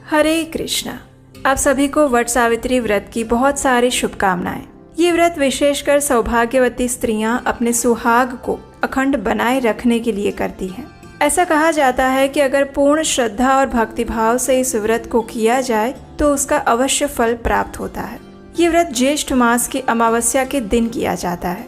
हरे कृष्णा। आप सभी को वट सावित्री व्रत की बहुत सारी शुभकामनाएं। ये व्रत विशेषकर सौभाग्यवती स्त्रियां अपने सुहाग को अखंड बनाए रखने के लिए करती हैं। ऐसा कहा जाता है कि अगर पूर्ण श्रद्धा और भक्तिभाव से इस व्रत को किया जाए तो उसका अवश्य फल प्राप्त होता है। ये व्रत ज्येष्ठ मास की अमावस्या के दिन किया जाता है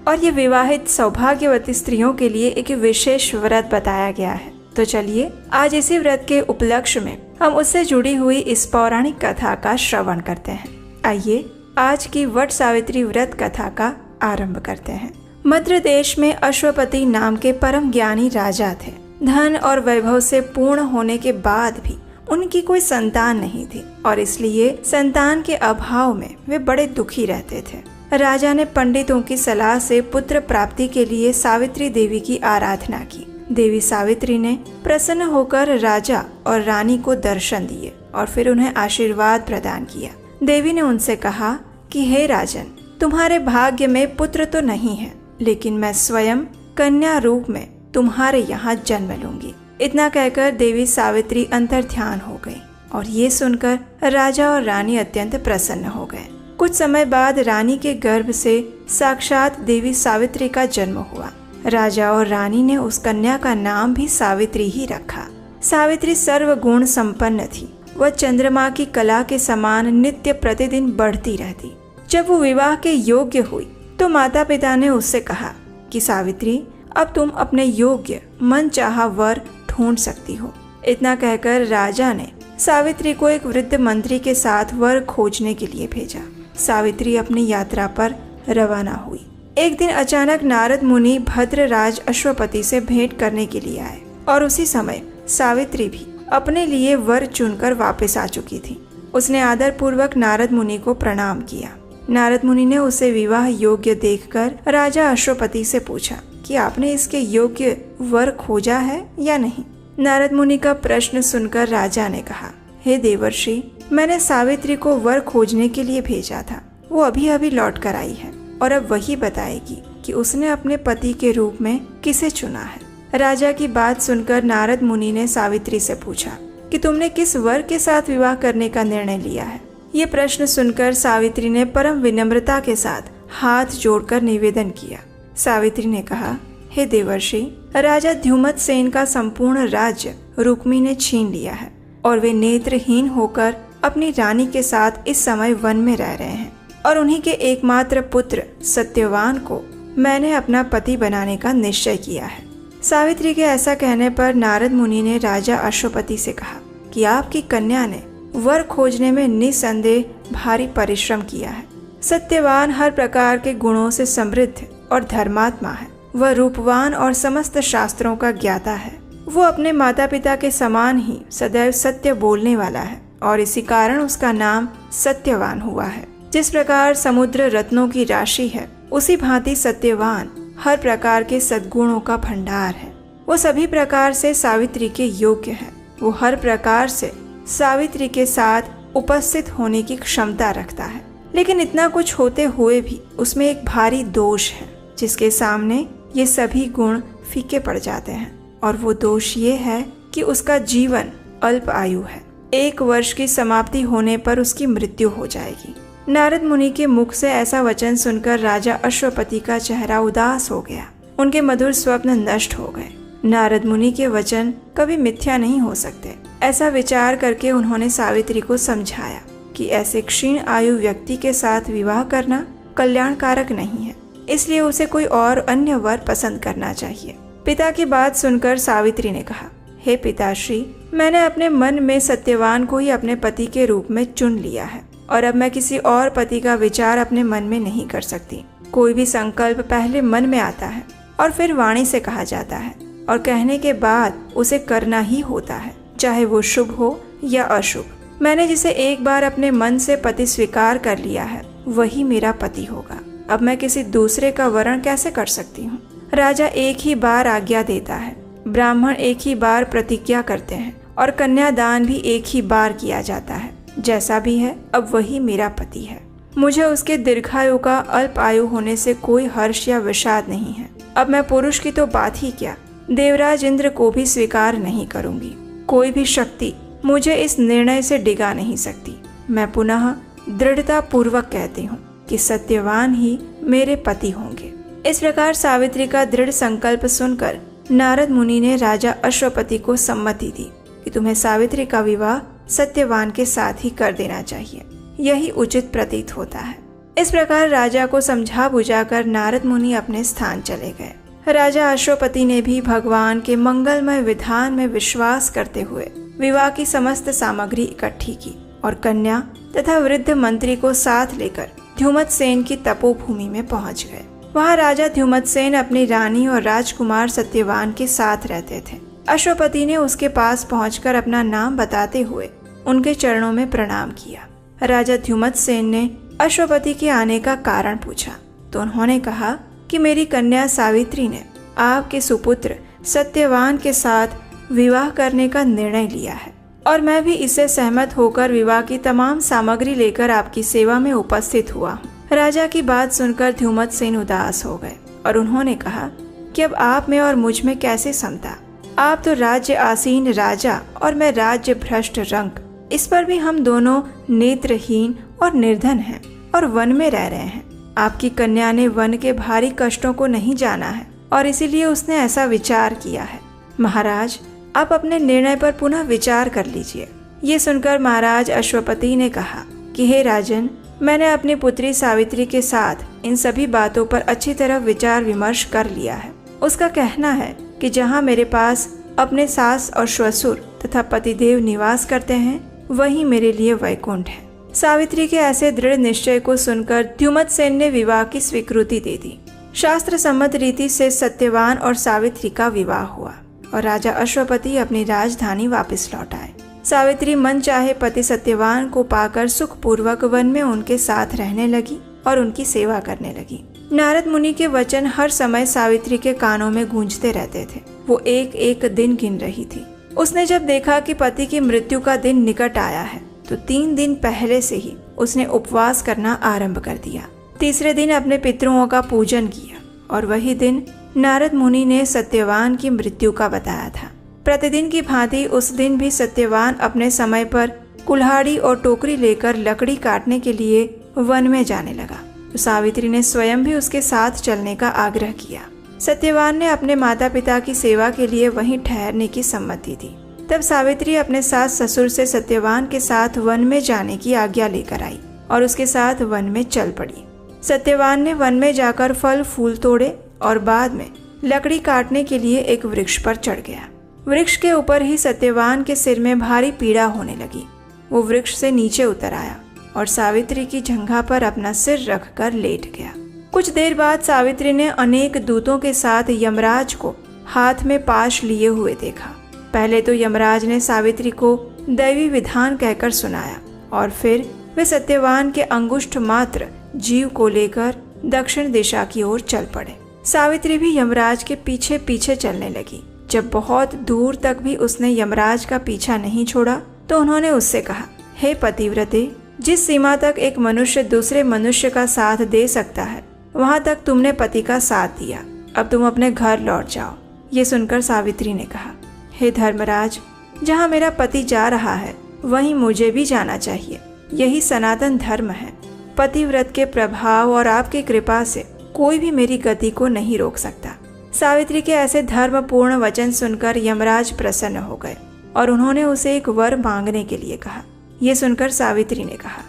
और ये विवाहित सौभाग्यवती स्त्रियों के लिए एक विशेष व्रत बताया गया है। तो चलिए आज इसी व्रत के उपलक्ष्य में हम उससे जुड़ी हुई इस पौराणिक कथा का श्रवण करते हैं। आइए आज की वट सावित्री व्रत कथा का आरंभ करते हैं। मद्र देश में अश्वपति नाम के परम ज्ञानी राजा थे। धन और वैभव से पूर्ण होने के बाद भी उनकी कोई संतान नहीं थी और इसलिए संतान के अभाव में वे बड़े दुखी रहते थे। राजा ने पंडितों की सलाह से पुत्र प्राप्ति के लिए सावित्री देवी की आराधना की। देवी सावित्री ने प्रसन्न होकर राजा और रानी को दर्शन दिए और फिर उन्हें आशीर्वाद प्रदान किया। देवी ने उनसे कहा कि हे राजन, तुम्हारे भाग्य में पुत्र तो नहीं है, लेकिन मैं स्वयं कन्या रूप में तुम्हारे यहाँ जन्म लूंगी। इतना कहकर देवी सावित्री अंतर्ध्यान हो गई और ये सुनकर राजा और रानी अत्यंत प्रसन्न हो गए। कुछ समय बाद रानी के गर्भ से साक्षात देवी सावित्री का जन्म हुआ। राजा और रानी ने उस कन्या का नाम भी सावित्री ही रखा। सावित्री सर्वगुण संपन्न थी। वह चंद्रमा की कला के समान नित्य प्रतिदिन बढ़ती रहती। जब वो विवाह के योग्य हुई तो माता पिता ने उससे कहा कि सावित्री, अब तुम अपने योग्य मनचाहा वर ढूंढ सकती हो। इतना कहकर राजा ने सावित्री को एक वृद्ध मंत्री के साथ वर खोजने के लिए भेजा। सावित्री अपनी यात्रा पर रवाना हुई। एक दिन अचानक नारद मुनि भद्रराज अश्वपति से भेंट करने के लिए आए और उसी समय सावित्री भी अपने लिए वर चुनकर वापस आ चुकी थी। उसने आदर पूर्वक नारद मुनि को प्रणाम किया। नारद मुनि ने उसे विवाह योग्य देखकर राजा अश्वपति से पूछा कि आपने इसके योग्य वर खोजा है या नहीं। नारद मुनि का प्रश्न सुनकर राजा ने कहा, हे देवर्षि, मैंने सावित्री को वर खोजने के लिए भेजा था। वो अभी अभी लौट कर आई है और अब वही बताएगी कि उसने अपने पति के रूप में किसे चुना है। राजा की बात सुनकर नारद मुनि ने सावित्री से पूछा कि तुमने किस वर के साथ विवाह करने का निर्णय लिया है। ये प्रश्न सुनकर सावित्री ने परम विनम्रता के साथ हाथ जोड़कर निवेदन किया। सावित्री ने कहा, हे देवर्षि, राजा ध्युमत सेन का संपूर्ण राज्य रुक्मी ने छीन लिया है और वे नेत्रहीन होकर अपनी रानी के साथ इस समय वन में रह रहे हैं और उन्हीं के एकमात्र पुत्र सत्यवान को मैंने अपना पति बनाने का निश्चय किया है। सावित्री के ऐसा कहने पर नारद मुनि ने राजा अश्वपति से कहा कि आपकी कन्या ने वर खोजने में निसंदेह भारी परिश्रम किया है। सत्यवान हर प्रकार के गुणों से समृद्ध और धर्मात्मा है। वह रूपवान और समस्त शास्त्रों का ज्ञाता है। वो अपने माता पिता के समान ही सदैव सत्य बोलने वाला है और इसी कारण उसका नाम सत्यवान हुआ है। जिस प्रकार समुद्र रत्नों की राशि है, उसी भांति सत्यवान हर प्रकार के सद्गुणों का भंडार है। वो सभी प्रकार से सावित्री के योग्य है। वो हर प्रकार से सावित्री के साथ उपस्थित होने की क्षमता रखता है, लेकिन इतना कुछ होते हुए भी उसमें एक भारी दोष है जिसके सामने ये सभी गुण फीके पड़ जाते हैं। और वो दोष ये है कि उसका जीवन अल्प आयु है। 1 वर्ष की समाप्ति होने पर उसकी मृत्यु हो जाएगी। नारद मुनि के मुख से ऐसा वचन सुनकर राजा अश्वपति का चेहरा उदास हो गया। उनके मधुर स्वप्न नष्ट हो गए। नारद मुनि के वचन कभी मिथ्या नहीं हो सकते। ऐसा विचार करके उन्होंने सावित्री को समझाया कि ऐसे क्षीण आयु व्यक्ति के साथ विवाह करना कल्याणकारक नहीं है, इसलिए उसे कोई और अन्य वर पसंद करना चाहिए। पिता की बात सुनकर सावित्री ने कहा, हे पिताश्री, मैंने अपने मन में सत्यवान को ही अपने पति के रूप में चुन लिया है और अब मैं किसी और पति का विचार अपने मन में नहीं कर सकती। कोई भी संकल्प पहले मन में आता है और फिर वाणी से कहा जाता है और कहने के बाद उसे करना ही होता है, चाहे वो शुभ हो या अशुभ। मैंने जिसे एक बार अपने मन से पति स्वीकार कर लिया है, वही मेरा पति होगा। अब मैं किसी दूसरे का वरण कैसे कर सकती हूँ। राजा एक ही बार आज्ञा देता है, ब्राह्मण एक ही बार प्रतिज्ञा करते हैं और कन्यादान भी एक ही बार किया जाता है। जैसा भी है, अब वही मेरा पति है। मुझे उसके दीर्घायु का अल्प आयु होने से कोई हर्ष या विषाद नहीं है। अब मैं पुरुष की तो बात ही क्या, देवराज इंद्र को भी स्वीकार नहीं करूंगी। कोई भी शक्ति मुझे इस निर्णय से डिगा नहीं सकती। मैं पुनः दृढ़ता पूर्वक कहती हूँ कि सत्यवान ही मेरे पति होंगे। इस प्रकार सावित्री का दृढ़ संकल्प सुनकर नारद मुनि ने राजा अश्वपति को सम्मति दी कि तुम्हें सावित्री का विवाह सत्यवान के साथ ही कर देना चाहिए, यही उचित प्रतीत होता है। इस प्रकार राजा को समझा बुझाकर नारद मुनि अपने स्थान चले गए। राजा अश्वपति ने भी भगवान के मंगलमय विधान में विश्वास करते हुए विवाह की समस्त सामग्री इकट्ठी की और कन्या तथा वृद्ध मंत्री को साथ लेकर ध्युमतसेन की तपोभूमि में पहुंच गए। वहां राजा ध्युमतसेन अपनी रानी और राजकुमार सत्यवान के साथ रहते थे। अश्वपति ने उसके पास पहुंचकर अपना नाम बताते हुए उनके चरणों में प्रणाम किया। राजा ध्युमतसेन ने अश्वपति के आने का कारण पूछा तो उन्होंने कहा कि मेरी कन्या सावित्री ने आपके सुपुत्र सत्यवान के साथ विवाह करने का निर्णय लिया है और मैं भी इससे सहमत होकर विवाह की तमाम सामग्री लेकर आपकी सेवा में उपस्थित हुआ हूँ। राजा की बात सुनकर ध्युमतसेन उदास हो गए और उन्होंने कहा कि अब आप में और मुझ में कैसे समता। आप तो राज्य आसीन राजा और मैं राज्य भ्रष्ट रंक। इस पर भी हम दोनों नेत्रहीन और निर्धन हैं और वन में रह रहे हैं। आपकी कन्या ने वन के भारी कष्टों को नहीं जाना है और इसीलिए उसने ऐसा विचार किया है। महाराज, आप अपने निर्णय पर पुनः विचार कर लीजिए। ये सुनकर महाराज अश्वपति ने कहा कि हे राजन, मैंने अपनी पुत्री सावित्री के साथ इन सभी बातों पर अच्छी तरह विचार विमर्श कर लिया है। उसका कहना है कि जहाँ मेरे पास अपने सास और ससुर तथा पतिदेव निवास करते हैं वही मेरे लिए वैकुंठ है। सावित्री के ऐसे दृढ़ निश्चय को सुनकर ध्युमतसेन ने विवाह की स्वीकृति दे दी। शास्त्र सम्मत रीति से सत्यवान और सावित्री का विवाह हुआ और राजा अश्वपति अपनी राजधानी वापस लौट आए। सावित्री मन चाहे पति सत्यवान को पाकर सुखपूर्वक वन में उनके साथ रहने लगी और उनकी सेवा करने लगी। नारद मुनि के वचन हर समय सावित्री के कानों में गूंजते रहते थे। वो एक एक दिन गिन रही थी। उसने जब देखा कि पति की मृत्यु का दिन निकट आया है तो 3 दिन पहले से ही उसने उपवास करना आरंभ कर दिया। तीसरे दिन अपने पितरों का पूजन किया और वही दिन नारद मुनि ने सत्यवान की मृत्यु का बताया था। प्रतिदिन की भांति उस दिन भी सत्यवान अपने समय पर कुल्हाड़ी और टोकरी लेकर लकड़ी काटने के लिए वन में जाने लगा। तो सावित्री ने स्वयं भी उसके साथ चलने का आग्रह किया। सत्यवान ने अपने माता पिता की सेवा के लिए वहीं ठहरने की सम्मति दी। तब सावित्री अपने सास ससुर से सत्यवान के साथ वन में जाने की आज्ञा लेकर आई और उसके साथ वन में चल पड़ी। सत्यवान ने वन में जाकर फल फूल तोड़े और बाद में लकड़ी काटने के लिए एक वृक्ष पर चढ़ गया। वृक्ष के ऊपर ही सत्यवान के सिर में भारी पीड़ा होने लगी। वो वृक्ष से नीचे उतर आया और सावित्री की जंघा पर अपना सिर रखकर लेट गया। कुछ देर बाद सावित्री ने अनेक दूतों के साथ यमराज को हाथ में पाश लिए हुए देखा। पहले तो यमराज ने सावित्री को दैवी विधान कहकर सुनाया और फिर वे सत्यवान के अंगुष्ठ मात्र जीव को लेकर दक्षिण दिशा की ओर चल पड़े। सावित्री भी यमराज के पीछे पीछे चलने लगी। जब बहुत दूर तक भी उसने यमराज का पीछा नहीं छोड़ा तो उन्होंने उससे कहा, हे पतिव्रते, जिस सीमा तक एक मनुष्य दूसरे मनुष्य का साथ दे सकता है वहां तक तुमने पति का साथ दिया। अब तुम अपने घर लौट जाओ। ये सुनकर सावित्री ने कहा, हे धर्मराज, जहाँ मेरा पति जा रहा है वहीं मुझे भी जाना चाहिए। यही सनातन धर्म है। पतिव्रत के प्रभाव और आपकी कृपा से कोई भी मेरी गति को नहीं रोक सकता। सावित्री के ऐसे धर्मपूर्ण वचन सुनकर यमराज प्रसन्न हो गए और उन्होंने उसे एक वर मांगने के लिए कहा। ये सुनकर सावित्री ने कहा,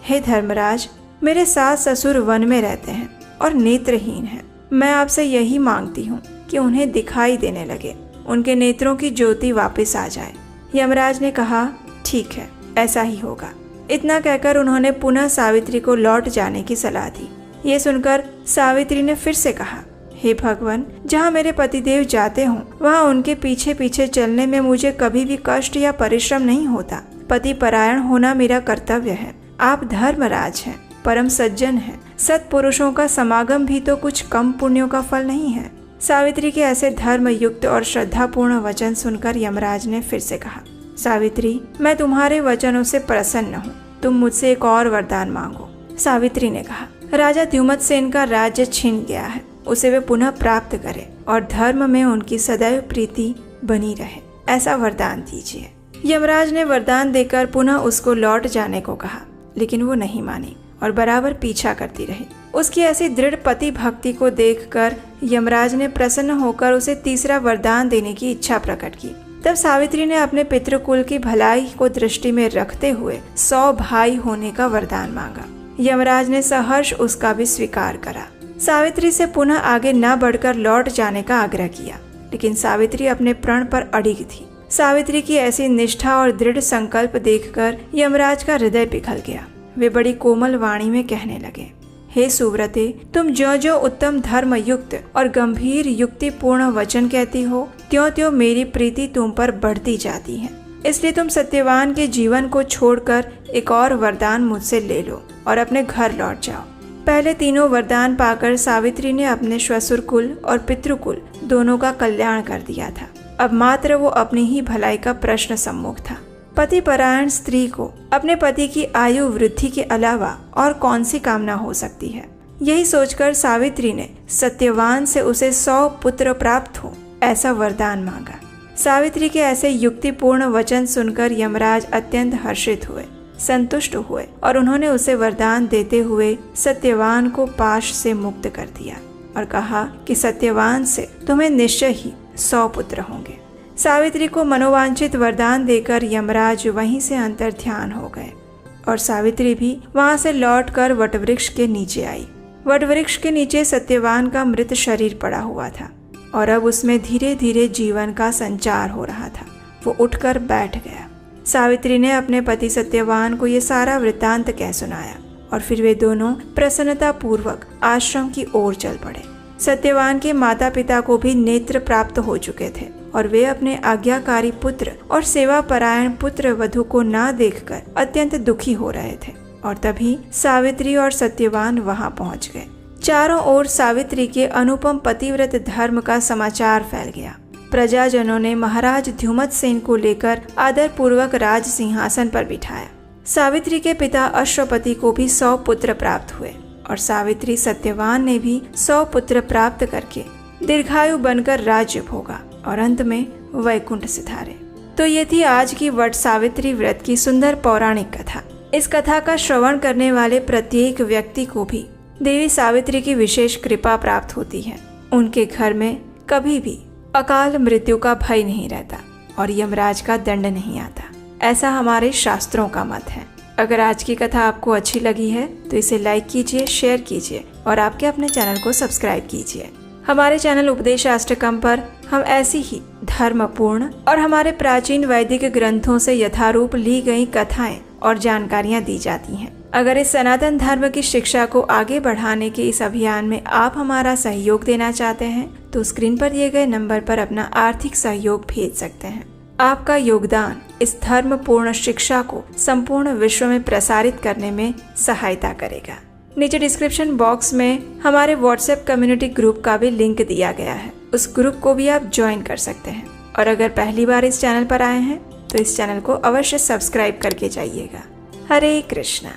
हे धर्मराज, मेरे सास ससुर वन में रहते हैं और नेत्रहीन हैं। मैं आपसे यही मांगती हूँ कि उन्हें दिखाई देने लगे, उनके नेत्रों की ज्योति वापस आ जाए। यमराज ने कहा, ठीक है, ऐसा ही होगा। इतना कहकर उन्होंने पुनः सावित्री को लौट जाने की सलाह दी। ये सुनकर सावित्री ने फिर से कहा, हे भगवान, जहाँ मेरे पतिदेव जाते हों वहाँ उनके पीछे पीछे चलने में मुझे कभी भी कष्ट या परिश्रम नहीं होता। पति परायण होना मेरा कर्तव्य है। आप धर्मराज हैं, परम सज्जन हैं। सत्पुरुषों का समागम भी तो कुछ कम पुण्यों का फल नहीं है। सावित्री के ऐसे धर्म युक्त और श्रद्धापूर्ण वचन सुनकर यमराज ने फिर से कहा, सावित्री, मैं तुम्हारे वचनों से प्रसन्न हूँ। तुम मुझसे एक और वरदान मांगो। सावित्री ने कहा, राजा ध्युमतसेन का राज्य छिन गया है, उसे वे पुनः प्राप्त करें और धर्म में उनकी सदैव प्रीति बनी रहे, ऐसा वरदान दीजिए। यमराज ने वरदान देकर पुनः उसको लौट जाने को कहा, लेकिन वो नहीं मानी और बराबर पीछा करती रही। उसकी ऐसी दृढ़ पति भक्ति को देखकर यमराज ने प्रसन्न होकर उसे तीसरा वरदान देने की इच्छा प्रकट की। तब सावित्री ने अपने पितृकुल की भलाई को दृष्टि में रखते हुए 100 भाई होने का वरदान मांगा। यमराज ने सहर्ष उसका भी स्वीकार करा। सावित्री से पुनः आगे न बढ़कर लौट जाने का आग्रह किया, लेकिन सावित्री अपने प्रण पर अड़िग थी। सावित्री की ऐसी निष्ठा और दृढ़ संकल्प देखकर यमराज का हृदय पिघल गया। वे बड़ी कोमल वाणी में कहने लगे, हे सुव्रते, तुम ज्यों ज्यों उत्तम धर्म युक्त और गंभीर युक्तिपूर्ण वचन कहती हो, त्यों त्यों मेरी प्रीति तुम पर बढ़ती जाती है। इसलिए तुम सत्यवान के जीवन को छोड़कर एक और वरदान मुझसे ले लो और अपने घर लौट जाओ। पहले तीनों वरदान पाकर सावित्री ने अपने श्वशुर कुल और पितृकुल दोनों का कल्याण कर दिया था। अब मात्र वो अपनी ही भलाई का प्रश्न सम्मुख था। पति परायण स्त्री को अपने पति की आयु वृद्धि के अलावा और कौन सी कामना हो सकती है। यही सोचकर सावित्री ने सत्यवान से उसे 100 पुत्र प्राप्त हो ऐसा वरदान मांगा। सावित्री के ऐसे युक्तिपूर्ण वचन सुनकर यमराज अत्यंत हर्षित हुए, संतुष्ट हुए और उन्होंने उसे वरदान देते हुए सत्यवान को पाश से मुक्त कर दिया और कहा कि सत्यवान से तुम्हें निश्चय ही 100 पुत्र होंगे। सावित्री को मनोवांछित वरदान देकर यमराज वहीं से अंतर्ध्यान हो गए और सावित्री भी वहां से लौटकर वटवृक्ष के नीचे आई। वटवृक्ष के नीचे सत्यवान का मृत शरीर पड़ा हुआ था और अब उसमें धीरे धीरे जीवन का संचार हो रहा था। वो उठकर बैठ गया। सावित्री ने अपने पति सत्यवान को ये सारा वृत्तांत कह सुनाया और फिर वे दोनों प्रसन्नता पूर्वक आश्रम की ओर चल पड़े। सत्यवान के माता पिता को भी नेत्र प्राप्त हो चुके थे और वे अपने आज्ञाकारी पुत्र और सेवा परायण पुत्र वधु को न देखकर अत्यंत दुखी हो रहे थे। और तभी सावित्री और सत्यवान वहां पहुंच गए। चारों ओर सावित्री के अनुपम पतिव्रत धर्म का समाचार फैल गया। प्रजाजनों ने महाराज द्युमत्सेन को लेकर आदर पूर्वक राज सिंहासन पर बिठाया। सावित्री के पिता अश्वपति को भी 100 पुत्र प्राप्त हुए और सावित्री सत्यवान ने भी 100 पुत्र प्राप्त करके दीर्घायु बनकर राज्य भोगा और अंत में वैकुंठ सिधारे। तो ये थी आज की वट सावित्री व्रत की सुंदर पौराणिक कथा। इस कथा का श्रवण करने वाले प्रत्येक व्यक्ति को भी देवी सावित्री की विशेष कृपा प्राप्त होती है। उनके घर में कभी भी अकाल मृत्यु का भय नहीं रहता और यमराज का दंड नहीं आता, ऐसा हमारे शास्त्रों का मत है। अगर आज की कथा आपको अच्छी लगी है तो इसे लाइक कीजिए, शेयर कीजिए और आपके अपने चैनल को सब्सक्राइब कीजिए। हमारे चैनल उपदेशाष्टकम पर हम ऐसी ही धर्मपूर्ण और हमारे प्राचीन वैदिक ग्रंथों से यथारूप ली गई कथाएं और जानकारियां दी जाती हैं। अगर इस सनातन धर्म की शिक्षा को आगे बढ़ाने के इस अभियान में आप हमारा सहयोग देना चाहते हैं तो स्क्रीन पर दिए गए नंबर पर अपना आर्थिक सहयोग भेज सकते हैं। आपका योगदान इस धर्मपूर्ण शिक्षा को संपूर्ण विश्व में प्रसारित करने में सहायता करेगा। नीचे डिस्क्रिप्शन बॉक्स में हमारे व्हाट्सएप कम्युनिटी ग्रुप का भी लिंक दिया गया है, उस ग्रुप को भी आप ज्वाइन कर सकते हैं। और अगर पहली बार इस चैनल पर आए हैं तो इस चैनल को अवश्य सब्सक्राइब करके जाइएगा। हरे कृष्णा।